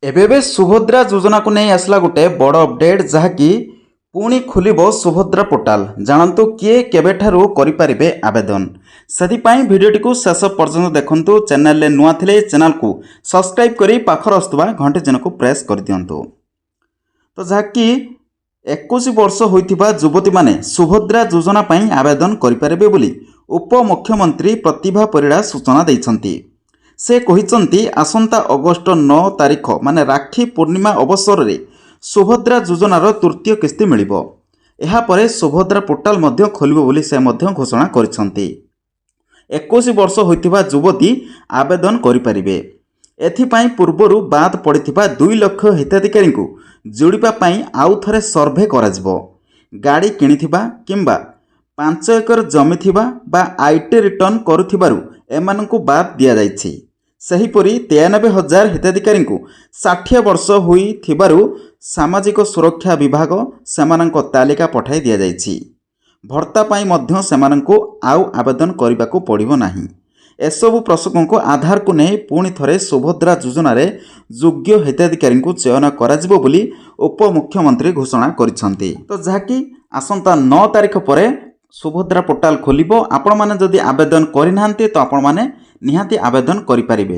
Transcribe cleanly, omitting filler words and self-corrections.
एबे सुभद्रा योजना को नहीं आसला गोटे बड़ अपडेट जहाँकि पुणी खोलिबो सुभद्रा पोर्टाल जानतु किए केबेठारु करिपारिबे आवेदन से भिडियोटी को शेष पर्यंत देखंतु। चैनल ले नुआ थिले चैनल को सब्सक्राइब करी पाखर आसुवा घंटे जन को प्रेस कर दियंतु। तो जहाँकि 21 वर्ष होइथिबा युवती माने सुभद्रा योजना पई आवेदन करिपारिबे बोली उपमुख्यमंत्री प्रतिभा परिड़ा सूचना दैछंती। से कहिसंती आसंता अगस्ट 9 तारिख माने राखी पूर्णिमा अवसर रे सुभद्रा योजनार तृतीय किस्ती मिलिबो। एहा परे सुभद्रा पोर्टाल मध्य खोलिबो बोली से मध्य घोषणा करिसंती। 21 वर्ष होइथिबा युवती आवेदन करिपारिबे। एथिपाई पूर्वरु बाद पड़िथिबा 2 लाख हिताधिकारी को जोड़िबा पई आउ थरे सर्भे कराजिबो। गाड़ी किनिथिबा किंबा 5 एकर जमी थिबा बा आईटी रिटर्न करुथिबारु एमानंकु बाद दिया जाइछि। सेहीपरि 93,000 हिताधिकारी को 60 वर्ष होई थिबारु सामाजिक सुरक्षा विभाग सेमानंको तालिका पठाई दिया जाइछि। भर्ता पाई मध्य सेमानंको आउ आवेदन करिबाकू पड़िबो नाही। एसबु प्रसंगों को आधार को नहीं पुणी थरे सुभद्रा योजना रे योग्य हिताधिकारी को चयन कराजिबो बोली उपमुख्यमंत्री घोषणा करिसंती। तो जहाँकि आसंता 9 तारिख परे सुभद्रा पोर्टाल खोलिबो। आपण माने जदि आवेदन करि नाहंती तो आपण माने निहाती आवेदन करि पारिबे।